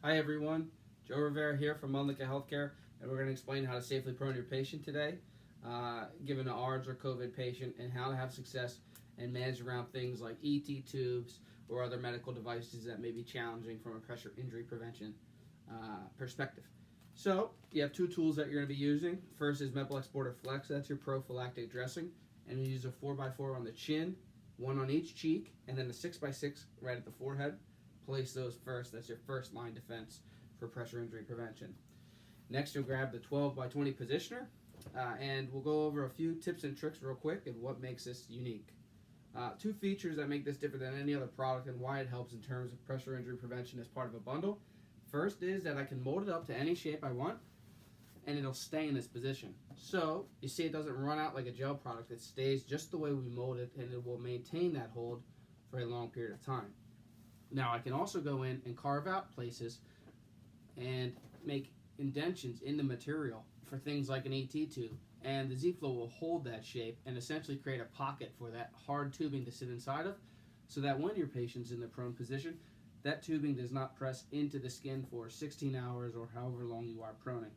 Hi everyone, Joe Rivera here from Mundlika Healthcare, and we're going to explain how to safely prone your patient today, given an ARDS or COVID patient, and how to have success and manage around things like ET tubes or other medical devices that may be challenging from a pressure injury prevention perspective. So you have two tools that you're going to be using. First is Meplex Border Flex, that's your prophylactic dressing, and you use a 4x4 on the chin, one on each cheek, and then a 6x6 right at the forehead. Place those first. That's your first line defense for pressure injury prevention. Next, you'll grab the 12x20 positioner, and we'll go over a few tips and tricks real quick and what makes this unique. Two features that make this different than any other product and why it helps in terms of pressure injury prevention as part of a bundle. First is that I can mold it up to any shape I want, and it'll stay in this position. So you see it doesn't run out like a gel product. It stays just the way we mold it, and it will maintain that hold for a long period of time. Now I can also go in and carve out places and make indentions in the material for things like an ET tube, and the Z-Flow will hold that shape and essentially create a pocket for that hard tubing to sit inside of, so that when your patient's in the prone position, that tubing does not press into the skin for 16 hours or however long you are proning.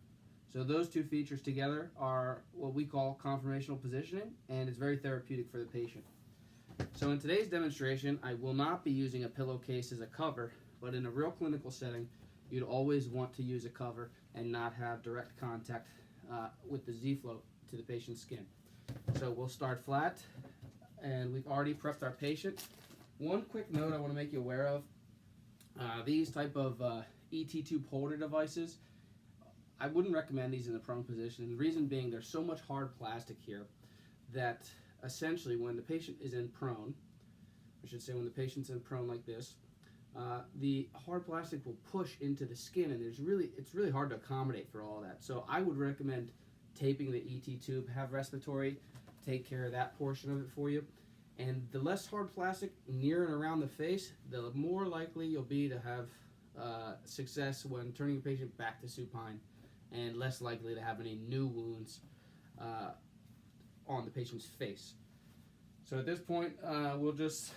So those two features together are what we call conformational positioning, and it's very therapeutic for the patient. So in today's demonstration, I will not be using a pillowcase as a cover, but in a real clinical setting, you'd always want to use a cover and not have direct contact with the Z-Flow to the patient's skin. So we'll start flat, and we've already prepped our patient. One quick note I want to make you aware of, these type of ET tube holder devices, I wouldn't recommend these in the prone position. The reason being, there's so much hard plastic here that essentially when the patient is in prone, I should say when the patient's in prone like this, the hard plastic will push into the skin, and it's really hard to accommodate for all that. So I would recommend taping the ET tube, have respiratory take care of that portion of it for you. And the less hard plastic near and around the face, the more likely you'll be to have success when turning your patient back to supine, and less likely to have any new wounds on the patient's face. So at this point, we'll just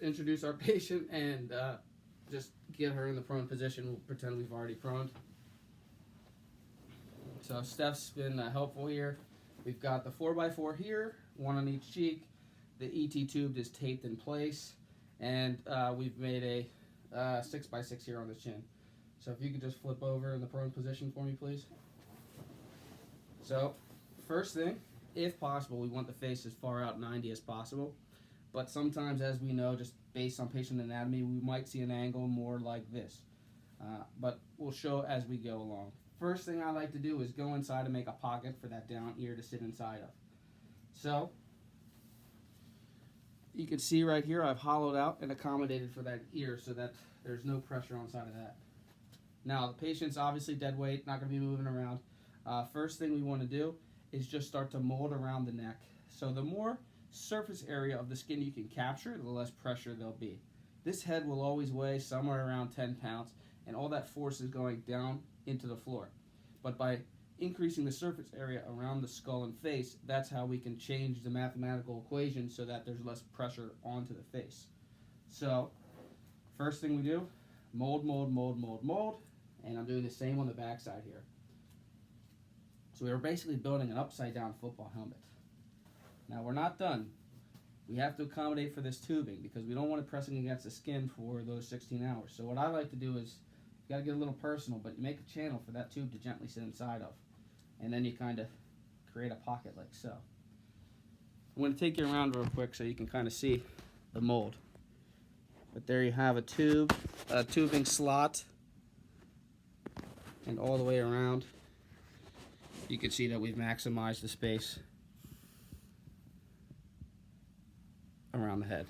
introduce our patient and just get her in the prone position. We'll pretend we've already proned. So Steph's been helpful here. We've got the 4x4 here, one on each cheek. The ET tube is taped in place, and we've made a 6x6 here on the chin. So if you could just flip over in the prone position for me, please. So first thing, if possible, we want the face as far out 90 as possible. But sometimes, as we know, just based on patient anatomy, we might see an angle more like this. But we'll show as we go along. First thing I like to do is go inside and make a pocket for that down ear to sit inside of. So you can see right here I've hollowed out and accommodated for that ear so that there's no pressure on the side of that. Now the patient's obviously dead weight, not going to be moving around. First thing we want to do is just start to mold around the neck. So the more surface area of the skin you can capture, the less pressure there'll be. This head will always weigh somewhere around 10 pounds, and all that force is going down into the floor. But by increasing the surface area around the skull and face, that's how we can change the mathematical equation so that there's less pressure onto the face. So first thing we do, mold, mold, mold, mold, mold, and I'm doing the same on the back side here. So we're basically building an upside down football helmet. Now we're not done. We have to accommodate for this tubing because we don't want it pressing against the skin for those 16 hours. So what I like to do is, you got to get a little personal, but you make a channel for that tube to gently sit inside of. And then you kind of create a pocket like so. I'm going to take you around real quick so you can kind of see the mold. But there you have a tube, a tubing slot, and all the way around. You can see that we've maximized the space around the head.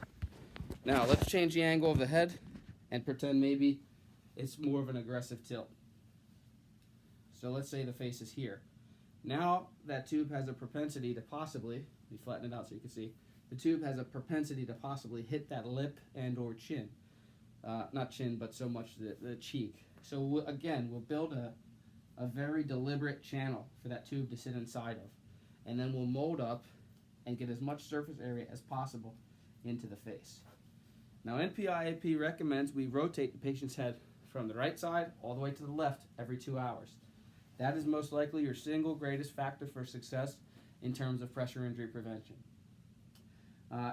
Now let's change the angle of the head and pretend maybe it's more of an aggressive tilt. So let's say the face is here. Now that tube has a propensity to possibly, we flatten it out so you can see, the tube has a propensity to possibly hit that lip and or chin. Not chin, but so much the cheek. So we'll build a very deliberate channel for that tube to sit inside of. And then we'll mold up and get as much surface area as possible into the face. Now NPIAP recommends we rotate the patient's head from the right side all the way to the left every 2 hours. That is most likely your single greatest factor for success in terms of pressure injury prevention.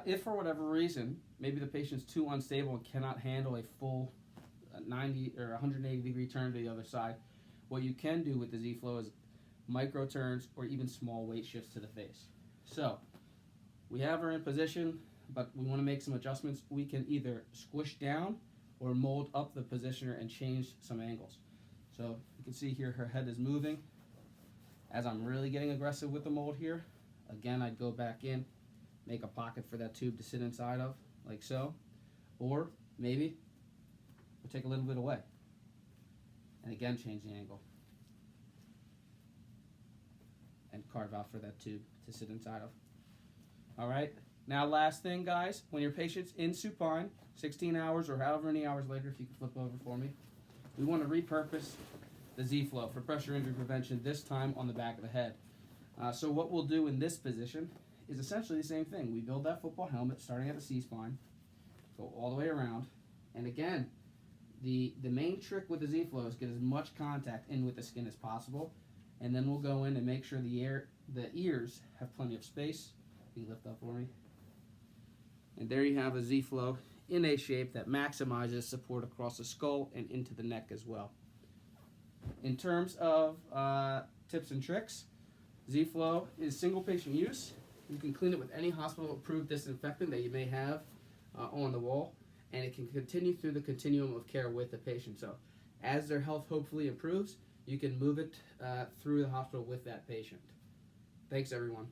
If for whatever reason, maybe the patient's too unstable and cannot handle a full 90 or 180 degree turn to the other side, what you can do with the Z-Flow is micro turns or even small weight shifts to the face. So we have her in position, but we want to make some adjustments. We can either squish down or mold up the positioner and change some angles. So you can see here her head is moving. As I'm really getting aggressive with the mold here, again, I'd go back in, make a pocket for that tube to sit inside of, like so. Or maybe we'll take a little bit away. And again, change the angle. And carve out for that tube to sit inside of. All right. Now, last thing, guys, when your patient's in supine, 16 hours or however many hours later, if you can flip over for me, we want to repurpose the Z-Flow for pressure injury prevention, this time on the back of the head. So what we'll do in this position is essentially the same thing. We build that football helmet starting at the C-spine, go all the way around, and again, the main trick with the Z-Flow is get as much contact in with the skin as possible, and then we'll go in and make sure the ears have plenty of space. You can lift up for me. And there you have a Z-Flow in a shape that maximizes support across the skull and into the neck as well. In terms of tips and tricks, Z-Flow is single patient use. You can clean it with any hospital-approved disinfectant that you may have on the wall, and it can continue through the continuum of care with the patient. So as their health hopefully improves, you can move it through the hospital with that patient. Thanks, everyone.